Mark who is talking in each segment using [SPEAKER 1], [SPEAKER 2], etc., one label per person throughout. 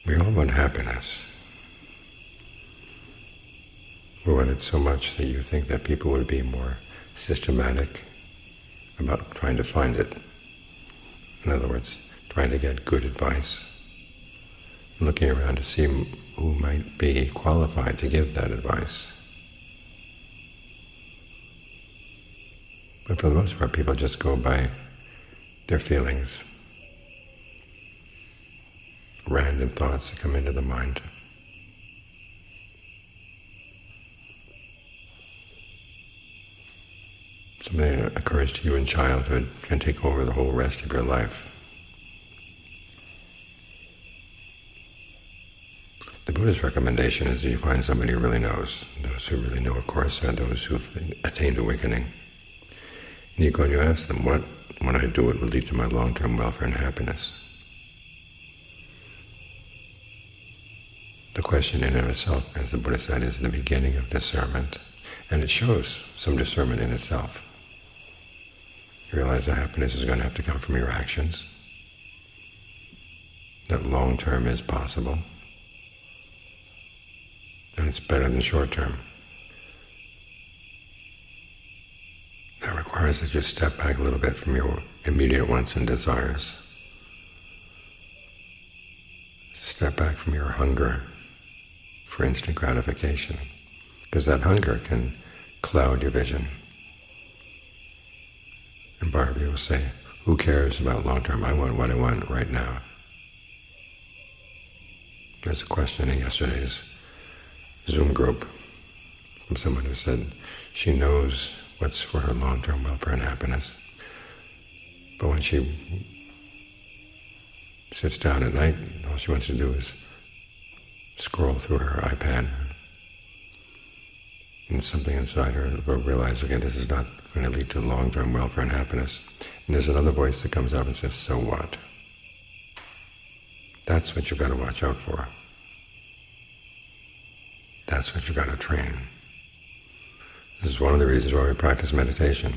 [SPEAKER 1] We all want happiness. We want it so much that you think that people would be more systematic about trying to find it. In other words, trying to get good advice, looking around to see who might be qualified to give that advice. But for the most part, people just go by their feelings, random thoughts that come into the mind. Something that occurs to you in childhood can take over the whole rest of your life. The Buddha's recommendation is that you find somebody who really knows. Those who really know, of course, are those who have attained awakening. And you go and you ask them, what, when I do it, will lead to my long-term welfare and happiness? The question in and of itself, as the Buddha said, is the beginning of discernment, and it shows some discernment in itself. You realize that happiness is going to have to come from your actions, that long-term is possible, and it's better than short-term. That requires that you step back a little bit from your immediate wants and desires. Step back from your hunger for instant gratification, because that hunger can cloud your vision. And Barbie will say, who cares about long-term? I want what I want right now. There's a question in yesterday's Zoom group from someone who said she knows what's for her long-term welfare and happiness, but when she sits down at night, all she wants to do is scroll through her iPad, and something inside her will realize, okay, this is not going to lead to long-term welfare and happiness. And there's another voice that comes up and says, so what? That's what you've got to watch out for. That's what you've got to train. This is one of the reasons why we practice meditation,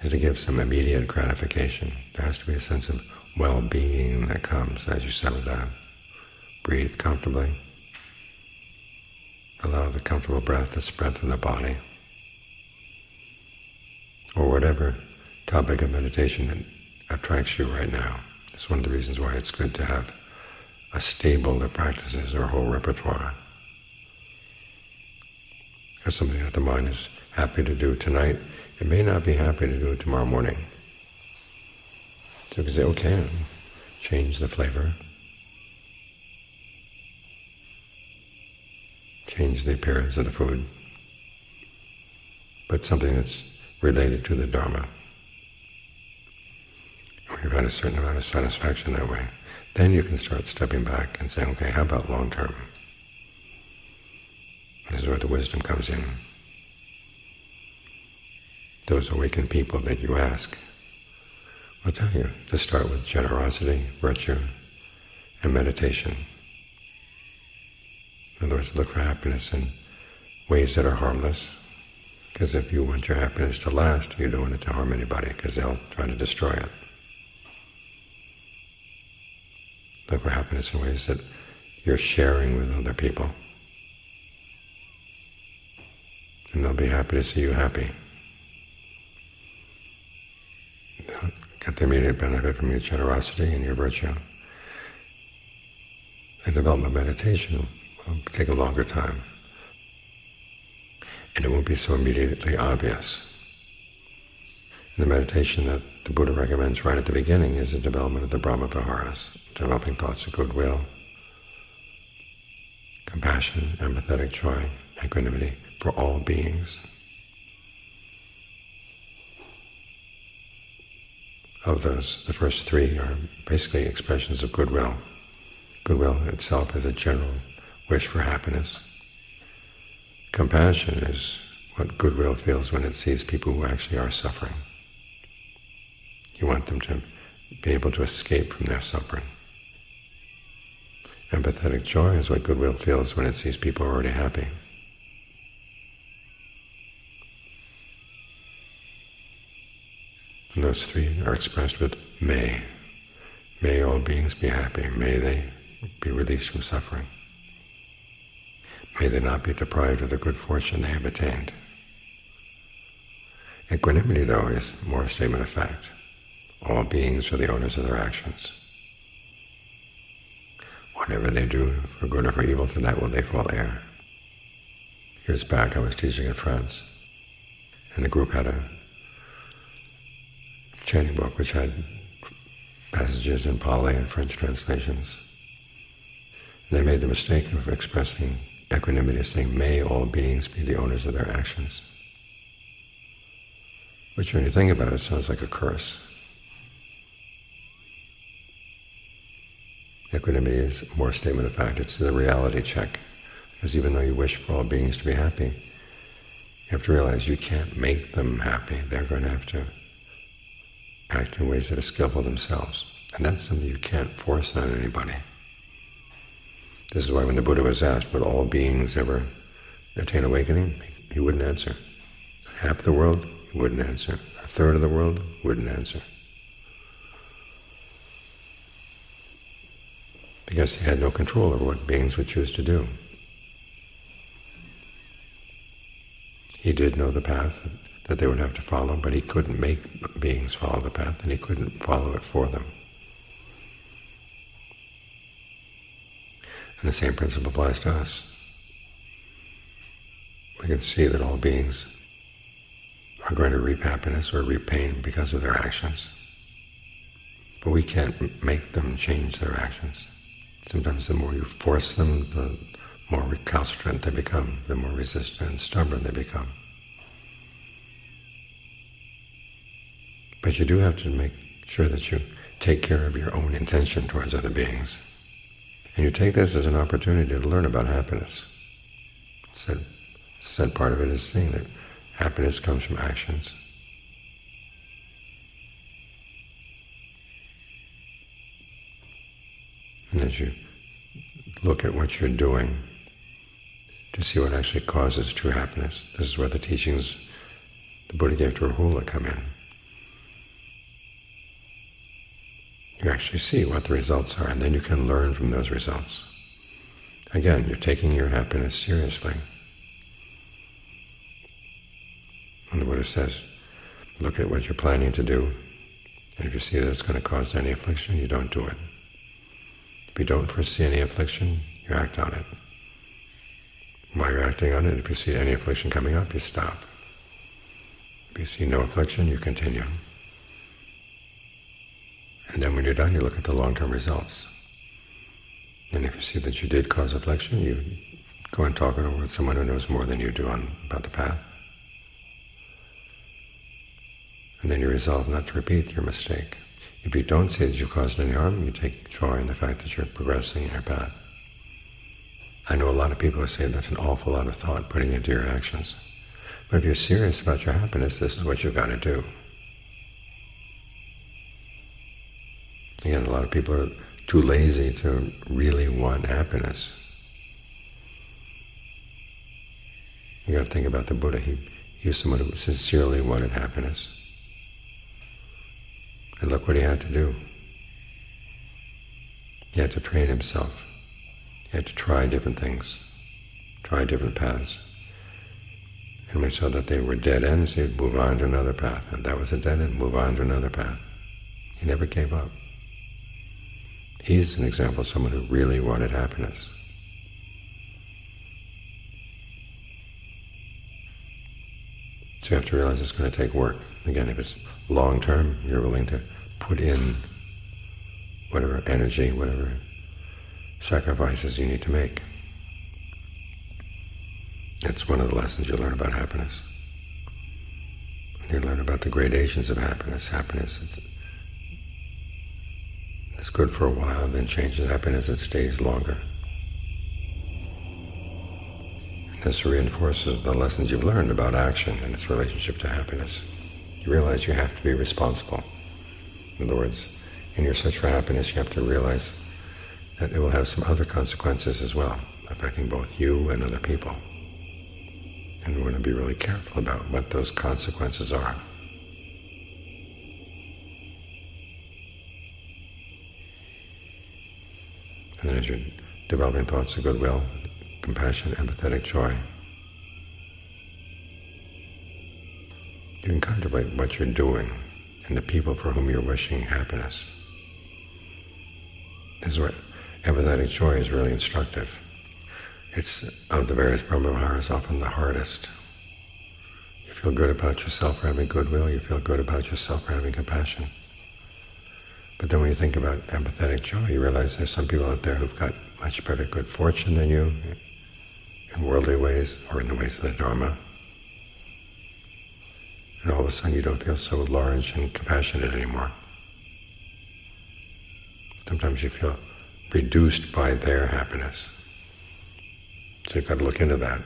[SPEAKER 1] is to give some immediate gratification. There has to be a sense of well-being that comes as you settle down. Breathe comfortably. Allow the comfortable breath to spread through the body. Or whatever topic of meditation that attracts you right now. It's one of the reasons why it's good to have a stable that practices our whole repertoire. Because something that the mind is happy to do tonight, it may not be happy to do it tomorrow morning. So you can say, okay, change the flavor, change the appearance of the food, but something that's related to the Dhamma. You've had a certain amount of satisfaction that way. Then you can start stepping back and saying, okay, how about long-term? This is where the wisdom comes in. Those awakened people that you ask will tell you to start with generosity, virtue, and meditation. In other words, look for happiness in ways that are harmless, because if you want your happiness to last, you don't want it to harm anybody, because they'll try to destroy it. Look for happiness in ways that you're sharing with other people, and they'll be happy to see you happy. They'll get the immediate benefit from your generosity and your virtue. The development of meditation will take a longer time, and it won't be so immediately obvious. And the meditation that the Buddha recommends right at the beginning is the development of the Brahma Viharas, developing thoughts of goodwill, compassion, empathetic joy, equanimity for all beings. Of those, the first three are basically expressions of goodwill. Goodwill itself is a general wish for happiness. Compassion is what goodwill feels when it sees people who actually are suffering. You want them to be able to escape from their suffering. Empathetic joy is what goodwill feels when it sees people already happy. And those three are expressed with may. May all beings be happy. May they be released from suffering. May they not be deprived of the good fortune they have attained. Equanimity, though, is more a statement of fact. All beings are the owners of their actions. Whatever they do, for good or for evil, to that will they fall heir. Years back I was teaching in France, and the group had a chanting book which had passages in Pali and French translations. And they made the mistake of expressing equanimity as saying, may all beings be the owners of their actions. Which, when you think about it, sounds like a curse. Equanimity is more a statement of fact. It's the reality check. Because even though you wish for all beings to be happy, you have to realize you can't make them happy. They're going to have to act in ways that are skillful themselves. And that's something you can't force on anybody. This is why when the Buddha was asked, would all beings ever attain awakening, he wouldn't answer. Half the world, he wouldn't answer. A third of the world, wouldn't answer. Because he had no control over what beings would choose to do. He did know the path that they would have to follow, but he couldn't make beings follow the path, and he couldn't follow it for them. And the same principle applies to us. We can see that all beings are going to reap happiness or reap pain because of their actions. But we can't make them change their actions. Sometimes the more you force them, the more recalcitrant they become, the more resistant and stubborn they become. But you do have to make sure that you take care of your own intention towards other beings. And you take this as an opportunity to learn about happiness. Said part of it is seeing that happiness comes from actions. And as you look at what you're doing to see what actually causes true happiness, this is where the teachings the Buddha gave to Rahula come in. You actually see what the results are, and then you can learn from those results. Again, you're taking your happiness seriously. And the Buddha says, look at what you're planning to do, and if you see that it's going to cause any affliction, you don't do it. If you don't foresee any affliction, you act on it. While you're acting on it, if you see any affliction coming up, you stop. If you see no affliction, you continue. And then when you're done, you look at the long-term results. And if you see that you did cause affliction, you go and talk it over with someone who knows more than you do about the path. And then you resolve not to repeat your mistake. If you don't see that you caused any harm, you take joy in the fact that you're progressing in your path. I know a lot of people who say that's an awful lot of thought putting into your actions. But if you're serious about your happiness, this is what you've got to do. Again, a lot of people are too lazy to really want happiness. You got to think about the Buddha. He was someone who sincerely wanted happiness. And look what he had to do. He had to train himself. He had to try different things, try different paths. And when he saw that they were dead ends, he would move on to another path. And that was a dead end, move on to another path. He never gave up. He's an example of someone who really wanted happiness. So you have to realize it's going to take work. Again, if it's long-term, you're willing to put in whatever energy, whatever sacrifices you need to make. It's one of the lessons you learn about happiness. You learn about the gradations of happiness. Happiness is good for a while, then changes. Happiness, it stays longer. And this reinforces the lessons you've learned about action and its relationship to happiness. You realize you have to be responsible. In other words, in your search for happiness, you have to realize that it will have some other consequences as well, affecting both you and other people. And we want to be really careful about what those consequences are. And then as you're developing thoughts of goodwill, compassion, empathetic joy, you can contemplate what you're doing and the people for whom you're wishing happiness. This is where empathetic joy is really instructive. It's, of the various Brahma-viharas, often the hardest. You feel good about yourself for having goodwill, you feel good about yourself for having compassion. But then when you think about empathetic joy, you realize there's some people out there who've got much better good fortune than you, in worldly ways or in the ways of the Dharma. And all of a sudden you don't feel so large and compassionate anymore. Sometimes you feel reduced by their happiness. So you've got to look into that.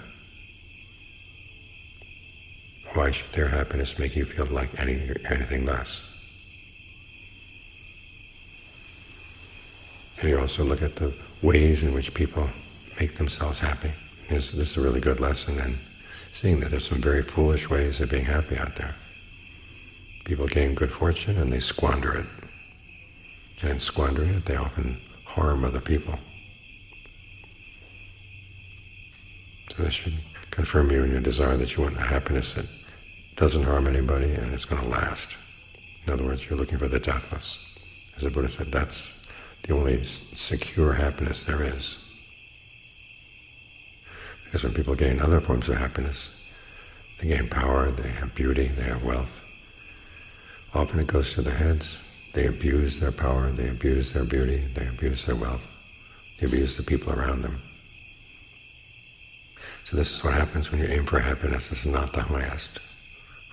[SPEAKER 1] Why should their happiness make you feel like anything less? And you also look at the ways in which people make themselves happy. This is a really good lesson in seeing that there's some very foolish ways of being happy out there. People gain good fortune and they squander it. And in squandering it, they often harm other people. So this should confirm you in your desire that you want a happiness that doesn't harm anybody and it's going to last. In other words, you're looking for the deathless. As the Buddha said, that's the only secure happiness there is. Because when people gain other forms of happiness, they gain power, they have beauty, they have wealth. Often it goes to their heads. They abuse their power, they abuse their beauty, they abuse their wealth, they abuse the people around them. So this is what happens when you aim for happiness that's not the highest,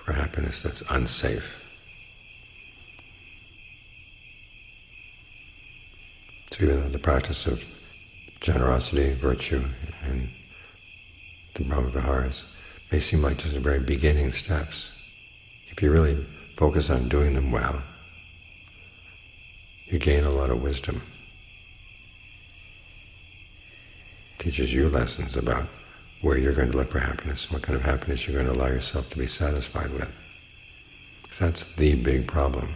[SPEAKER 1] for happiness that's unsafe. So even though the practice of generosity, virtue, and the Brahma-viharas may seem like just the very beginning steps, if you really focus on doing them well, you gain a lot of wisdom. It teaches you lessons about where you're going to look for happiness, what kind of happiness you're going to allow yourself to be satisfied with. Because that's the big problem.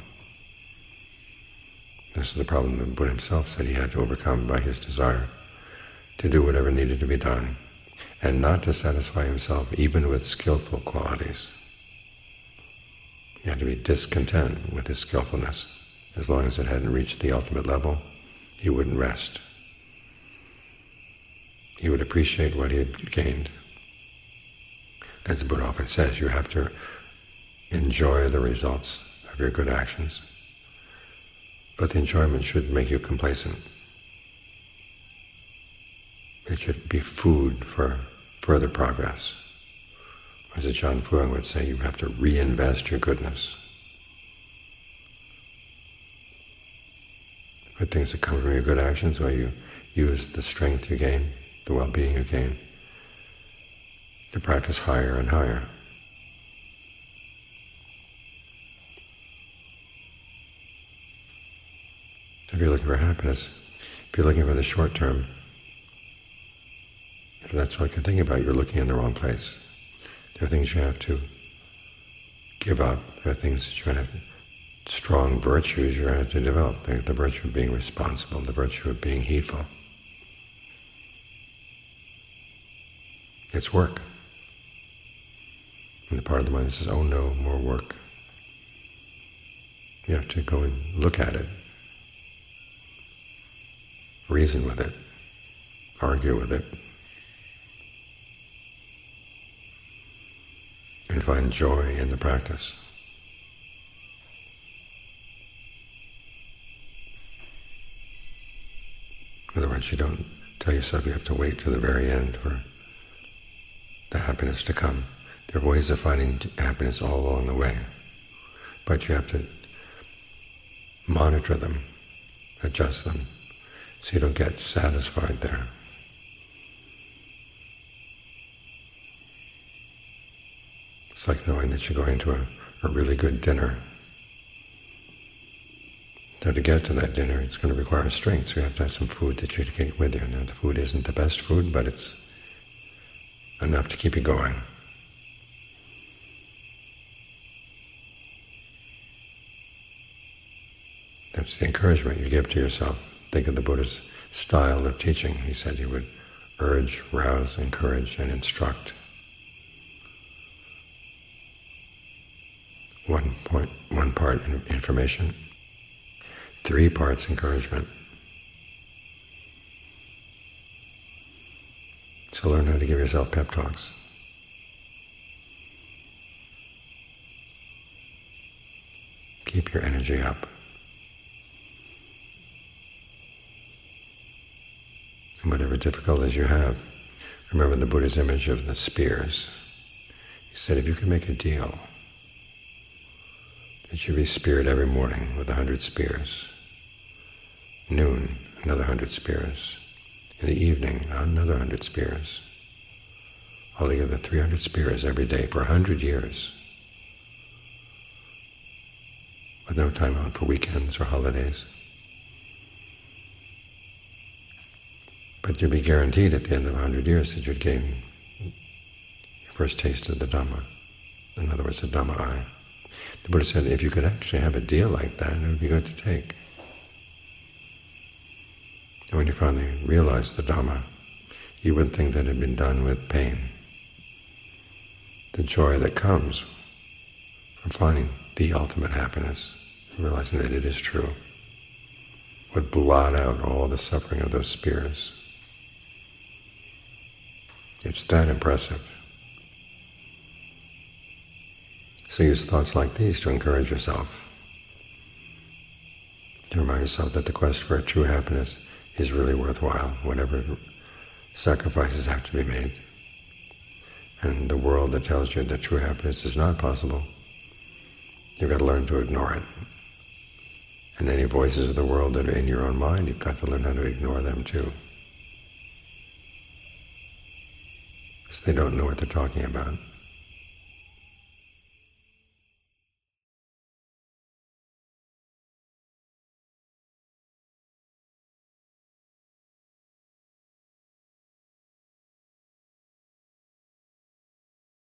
[SPEAKER 1] This is the problem the Buddha himself said he had to overcome by his desire to do whatever needed to be done, and not to satisfy himself even with skillful qualities. He had to be discontent with his skillfulness. As long as it hadn't reached the ultimate level, he wouldn't rest. He would appreciate what he had gained. As the Buddha often says, you have to enjoy the results of your good actions, but the enjoyment should make you complacent. It should be food for further progress. As Ajahn Fuang would say, you have to reinvest your goodness. Good things that come from your good actions, where you use the strength you gain, the well-being you gain, to practice higher and higher. If you're looking for happiness, if you're looking for the short term, if that's what you're thinking about, you're looking in the wrong place. There are things you have to give up. There are things that you're going to have, strong virtues you're going to have to develop. The virtue of being responsible, the virtue of being heedful. It's work. And the part of the mind that says, oh no, more work. You have to go and look at it, reason with it, argue with it, and find joy in the practice. In other words, you don't tell yourself you have to wait till the very end for the happiness to come. There are ways of finding happiness all along the way, but you have to monitor them, adjust them, so you don't get satisfied there. It's like knowing that you're going to a really good dinner. So to get to that dinner, it's going to require strength, so you have to have some food that you take with you. Now, the food isn't the best food, but it's enough to keep you going. That's the encouragement you give to yourself. Think of the Buddha's style of teaching. He said he would urge, rouse, encourage, and instruct. One part information, 3 parts encouragement. So learn how to give yourself pep talks. Keep your energy up. And whatever difficulties you have, remember the Buddha's image of the spears. He said if you could make a deal that you'd be speared every morning with 100 spears, noon, another 100 spears, in the evening, another 100 spears, altogether 300 spears every day for 100 years, with no time out for weekends or holidays. But you'd be guaranteed at the end of 100 years that you'd gain your first taste of the Dhamma. In other words, the Dhamma eye. The Buddha said if you could actually have a deal like that, it would be good to take. And when you finally realize the Dhamma, you wouldn't think that it had been done with pain. The joy that comes from finding the ultimate happiness, realizing that it is true, would blot out all the suffering of those spears. It's that impressive. So use thoughts like these to encourage yourself, to remind yourself that the quest for true happiness is really worthwhile, whatever sacrifices have to be made. And the world that tells you that true happiness is not possible, you've got to learn to ignore it. And any voices of the world that are in your own mind, you've got to learn how to ignore them too. Because they don't know what they're talking about.